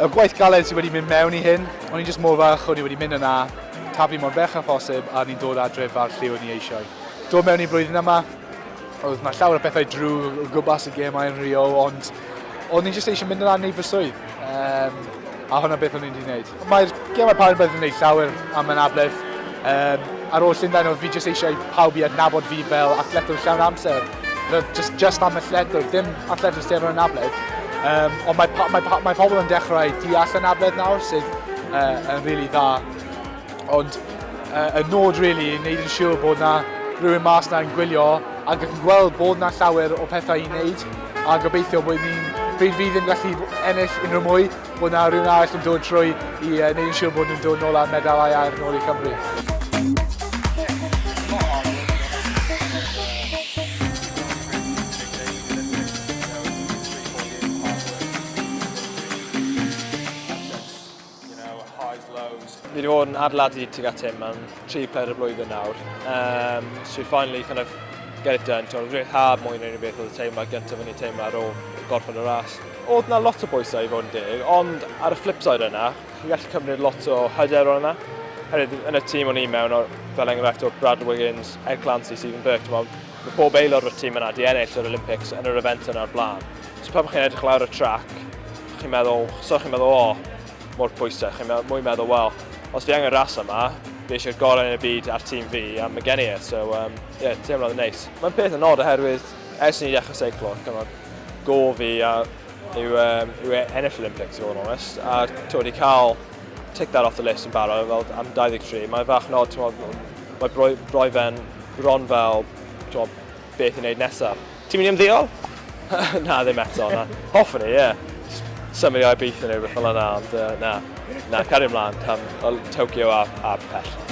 Y gwaith galed sydd wedi mynd mewn I hyn, o'n I jyst mor falch o'n I wedi mynd yna, taflu mor bech a phosib a ni'n dod adref ar lle o'n I eisiau. Dod mewn I blwyddyn yma, oedd mae llawer o bethau drwy o gwmpas y gemau yn Rio, ond o'n i jyst eisiau mynd yna neud fy swydd. A hwnna beth o'n i'n wneud. Mae'r gemau Paralympiaid yn gwneud llawer am anabledd. Ar ôl Llundain oedd fi jyst eisiau pawb I adnabod fi fel athletwr llawn amser. Just am athletwr, dim athletwr sydd yn anabledd. Ond mae pobl yn dechrau deall anabledd nawr sydd yn really dda. Ond y nod really I wneud yn siŵr bod na rhywun mas na yn gwylio ac yn gweld bod na llawer o pethau I wneud a gobeithio bod pryd fi ddim gallu ennill unrhyw mwy bod na rhywun arall yn dod trwy I wneud yn siŵr bod nhw'n dod nôl â medalau a'r nôl I Cymru. Fi wedi bod yn adeiladu tuag at hyn am 3 peder blwyddyn nawr. So we finally kind of get it done. Oedd rhaid hard mwy neu beth oedd y teimlad gyntaf yn ei teimlad ar ôl gorffen y ras. Oedd na lot o bwysau I fod yn deg, ond ar y flip side yna, chi gallu cymryd lot o hyder o'n yna. Hefyd yn y tîm o'n I mewn, fel enghraifft o Brad Wiggins, Ed Clancy, Stephen Burke, mae pob aelod o'r tîm yna di ennill yr Olympics yn yr event yna o'r blaen. So pan chi'n edrych lawr y trac, chi'n meddwl, mor pwysau, chi'n mwy meddwl, wel, os fi angen ras yma, fi eisiau'r gorau yn y byd ar tîm fi a mae gen I e, so teimlo'n neis. Mae'n peth yn odd oherwydd ers ni dechrau seiclo, go fi yw ennill Olympics I fod yn onest, a wedi cael tick that off the list yn barod fel am 23. Mae'n fach nod, mae broefen bron fel beth I wneud nesaf. Ti'n mynd I ymddeol? Na, ddim eto, na. Hoffwn I, ie. Symud I Ibiza neu rhywbeth fel yna, ond na, cario ymlaen, Tokyo a pell.